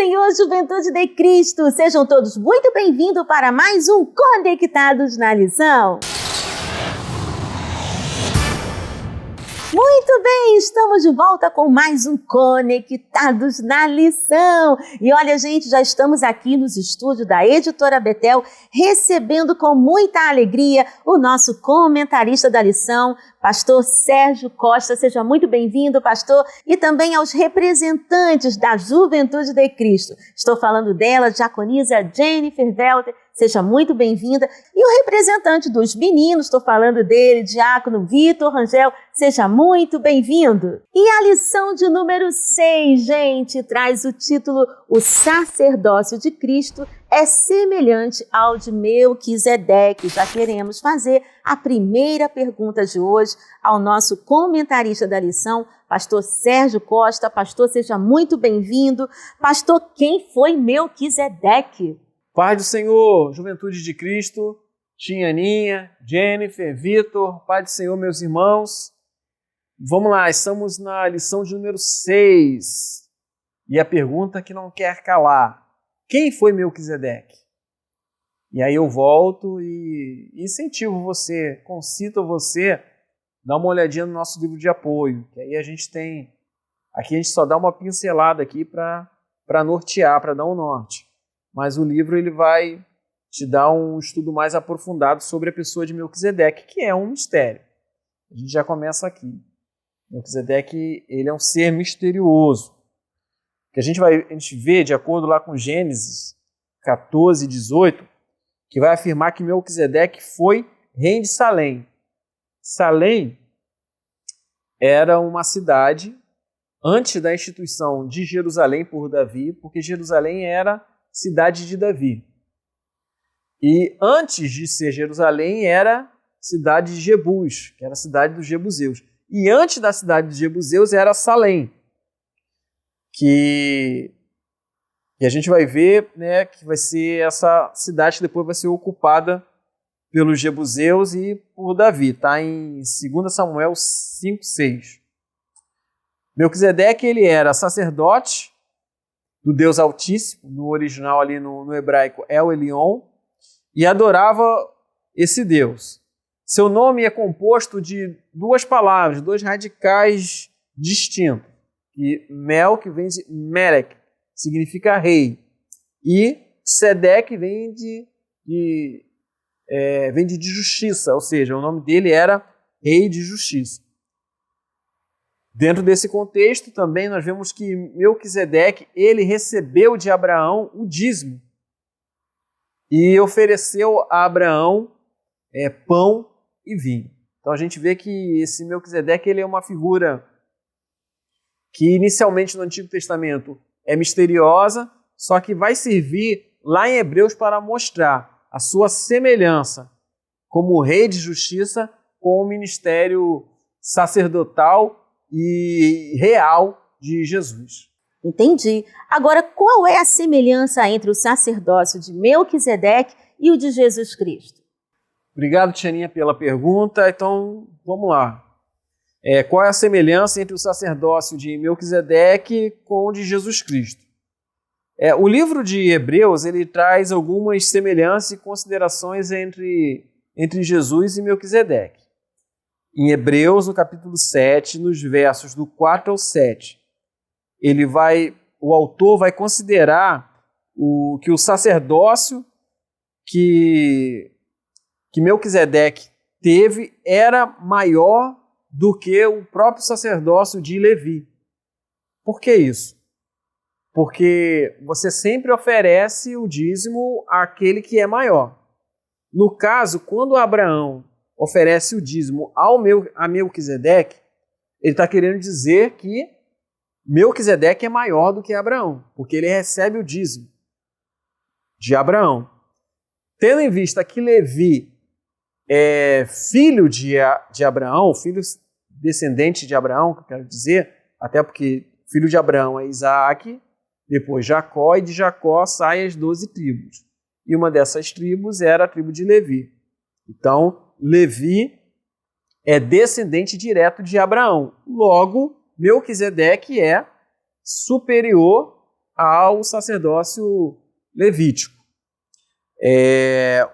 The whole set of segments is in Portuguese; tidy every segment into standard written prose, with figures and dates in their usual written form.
Senhor, juventude de Cristo! Sejam todos muito bem-vindos para mais um Conectados na Lição. Muito bem, estamos de volta com mais um Conectados na Lição. E olha, gente, já estamos aqui nos estúdios da Editora Betel, recebendo com muita alegria o nosso comentarista da lição, Pastor Sérgio Costa. Seja muito bem-vindo, pastor, e também aos representantes da Juventude de Cristo. Estou falando dela, diaconisa Jennifer Welter. Seja muito bem-vinda. E o representante dos meninos, estou falando dele, diácono Vitor Rangel, seja muito bem-vindo. E a lição de número 6, gente, traz o título O Sacerdócio de Cristo é semelhante ao de Melquisedeque. Já queremos fazer a primeira pergunta de hoje ao nosso comentarista da lição, pastor Sérgio Costa. Pastor, seja muito bem-vindo. Pastor, quem foi Melquisedeque? Paz do Senhor, Juventude de Cristo, Tianinha, Jennifer, Vitor, Paz do Senhor, meus irmãos. Vamos lá, estamos na lição de número 6. E a pergunta que não quer calar: quem foi Melquisedeque? E aí eu volto e incentivo você, concito você, dá uma olhadinha no nosso livro de apoio, que aí a gente só dá uma pincelada aqui para nortear, para dar um norte. Mas o livro ele vai te dar um estudo mais aprofundado sobre a pessoa de Melquisedeque, que é um mistério. A gente já começa aqui. Melquisedeque, ele é um ser misterioso. Que a gente vê, de acordo lá com Gênesis 14, 18, que vai afirmar que Melquisedeque foi rei de Salém. Salém era uma cidade antes da instituição de Jerusalém por Davi, porque Jerusalém era cidade de Davi. E antes de ser Jerusalém era cidade de Jebus, que era a cidade dos Jebuseus. E antes da cidade dos Jebuseus era Salém, que a gente vai ver, né, que vai ser essa cidade que depois vai ser ocupada pelos Jebuseus e por Davi. Está em 2 Samuel 5:6. Melquisedeque, ele era sacerdote do Deus Altíssimo, no original ali no hebraico El Elyon, e adorava esse Deus. Seu nome é composto de duas palavras, dois radicais distintos. E Mel, que vem de Melech, significa rei, e Sedeque vem de justiça, ou seja, o nome dele era rei de justiça. Dentro desse contexto, também nós vemos que Melquisedeque, ele recebeu de Abraão o dízimo e ofereceu a Abraão pão e vinho. Então a gente vê que esse Melquisedeque, ele é uma figura que inicialmente no Antigo Testamento é misteriosa, só que vai servir lá em Hebreus para mostrar a sua semelhança como rei de justiça com o ministério sacerdotal e real de Jesus. Entendi. Agora, qual é a semelhança entre o sacerdócio de Melquisedeque e o de Jesus Cristo? Obrigado, Tianinha, pela pergunta. Então, vamos lá. Qual é a semelhança entre o sacerdócio de Melquisedeque com o de Jesus Cristo? O livro de Hebreus, ele traz algumas semelhanças e considerações entre Jesus e Melquisedeque. Em Hebreus, no capítulo 7, nos versos do 4 ao 7, o autor vai considerar que o sacerdócio que Melquisedeque teve era maior do que o próprio sacerdócio de Levi. Por que isso? Porque você sempre oferece o dízimo àquele que é maior. No caso, quando Abraão oferece o dízimo a Melquisedeque, ele está querendo dizer que Melquisedeque é maior do que Abraão, porque ele recebe o dízimo de Abraão. Tendo em vista que Levi é filho de Abraão, filho descendente de Abraão, que eu quero dizer, até porque filho de Abraão é Isaac, depois Jacó, e de Jacó saem as 12 tribos. E uma dessas tribos era a tribo de Levi. Então, Levi é descendente direto de Abraão. Logo, Melquisedeque é superior ao sacerdócio levítico.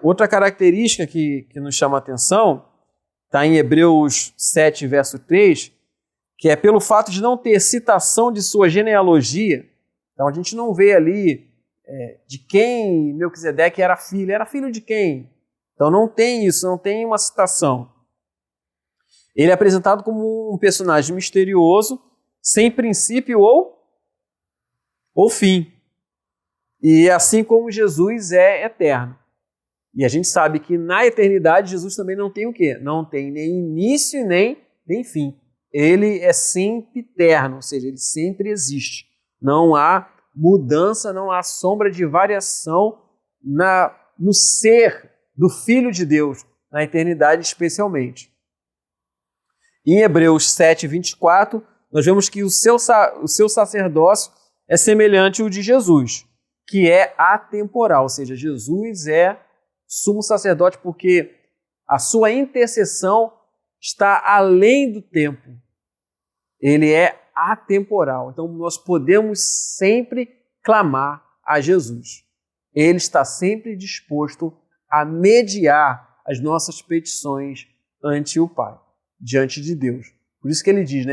Outra característica que nos chama a atenção está em Hebreus 7, verso 3, que é pelo fato de não ter citação de sua genealogia. Então a gente não vê ali de quem Melquisedeque era filho de quem? Então não tem isso, não tem uma citação. Ele é apresentado como um personagem misterioso, sem princípio ou fim. E assim como Jesus é eterno. E a gente sabe que na eternidade Jesus também não tem o quê? Não tem nem início nem fim. Ele é sempre eterno, ou seja, ele sempre existe. Não há mudança, não há sombra de variação no ser do Filho de Deus, na eternidade especialmente. Em Hebreus 7, 24, nós vemos que o seu sacerdócio é semelhante ao de Jesus, que é atemporal, ou seja, Jesus é sumo sacerdote porque a sua intercessão está além do tempo. Ele é atemporal. Então nós podemos sempre clamar a Jesus. Ele está sempre disposto a mediar as nossas petições ante o Pai, diante de Deus. Por isso que ele diz,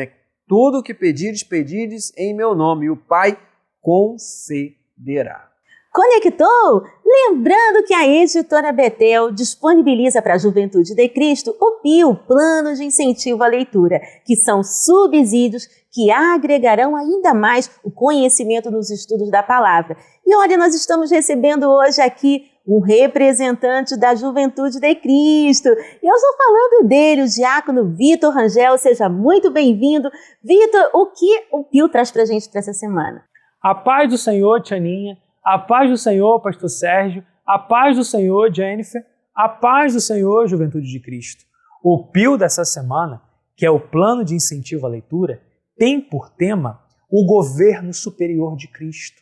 tudo o que pedires em meu nome, e o Pai concederá. Conectou? Lembrando que a Editora Betel disponibiliza para a Juventude de Cristo o PIO, Plano de Incentivo à Leitura, que são subsídios que agregarão ainda mais o conhecimento nos estudos da palavra. E olha, nós estamos recebendo hoje aqui um representante da Juventude de Cristo. E eu estou falando dele, o diácono Vitor Rangel. Seja muito bem-vindo. Vitor, o que o PIO traz para a gente para essa semana? A paz do Senhor, Tianinha. A paz do Senhor, Pastor Sérgio, a paz do Senhor, Jennifer, a paz do Senhor, Juventude de Cristo. O PIO dessa semana, que é o Plano de Incentivo à Leitura, tem por tema o governo superior de Cristo.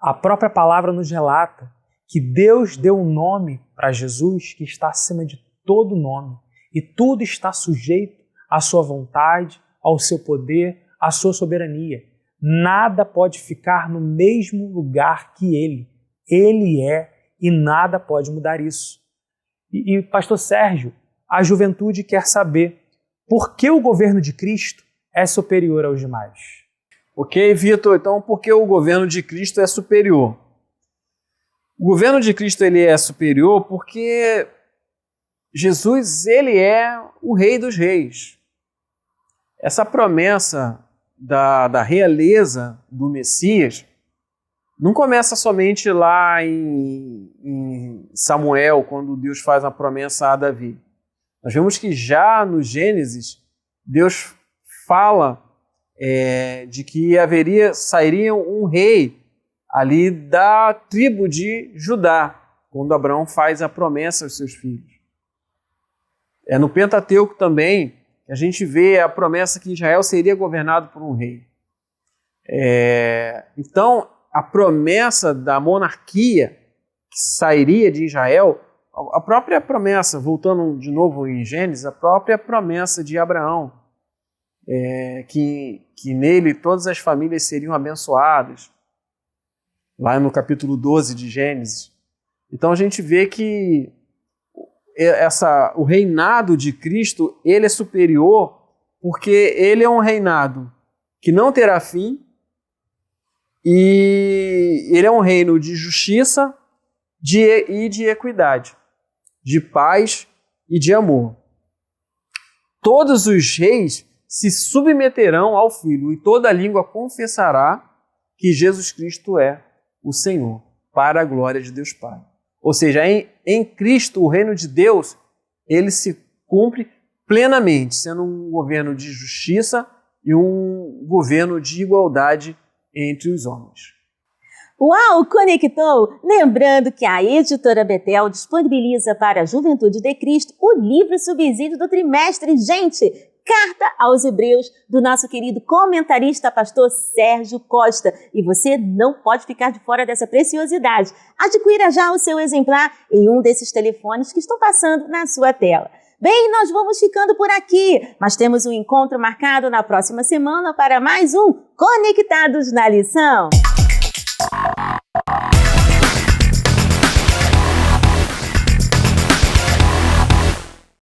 A própria palavra nos relata que Deus deu um nome para Jesus que está acima de todo nome e tudo está sujeito à sua vontade, ao seu poder, à sua soberania. Nada pode ficar no mesmo lugar que Ele. Ele é e nada pode mudar isso. E Pastor Sérgio, a juventude quer saber por que o governo de Cristo é superior aos demais. Ok, Vitor, então por que o governo de Cristo é superior? O governo de Cristo ele é superior porque Jesus ele é o Rei dos Reis. Essa promessa da realeza do Messias não começa somente lá em Samuel, quando Deus faz a promessa a Davi. Nós vemos que já no Gênesis, Deus fala de que sairia um rei ali da tribo de Judá, quando Abraão faz a promessa aos seus filhos. No Pentateuco também, a gente vê a promessa que Israel seria governado por um rei. Então, a promessa da monarquia que sairia de Israel, a própria promessa, voltando de novo em Gênesis, a própria promessa de Abraão, que nele todas as famílias seriam abençoadas, lá no capítulo 12 de Gênesis. Então a gente vê que o reinado de Cristo, ele é superior porque ele é um reinado que não terá fim e ele é um reino de justiça e de equidade, de paz e de amor. Todos os reis se submeterão ao Filho e toda língua confessará que Jesus Cristo é o Senhor, para a glória de Deus Pai. Ou seja, em Cristo, o reino de Deus, ele se cumpre plenamente, sendo um governo de justiça e um governo de igualdade entre os homens. Uau, conectou! Lembrando que a Editora Betel disponibiliza para a Juventude de Cristo o livro subsídio do trimestre. Gente, Carta aos Hebreus, do nosso querido comentarista pastor Sérgio Costa. E você não pode ficar de fora dessa preciosidade. Adquira já o seu exemplar em um desses telefones que estão passando na sua tela. Bem, nós vamos ficando por aqui, mas temos um encontro marcado na próxima semana para mais um Conectados na Lição.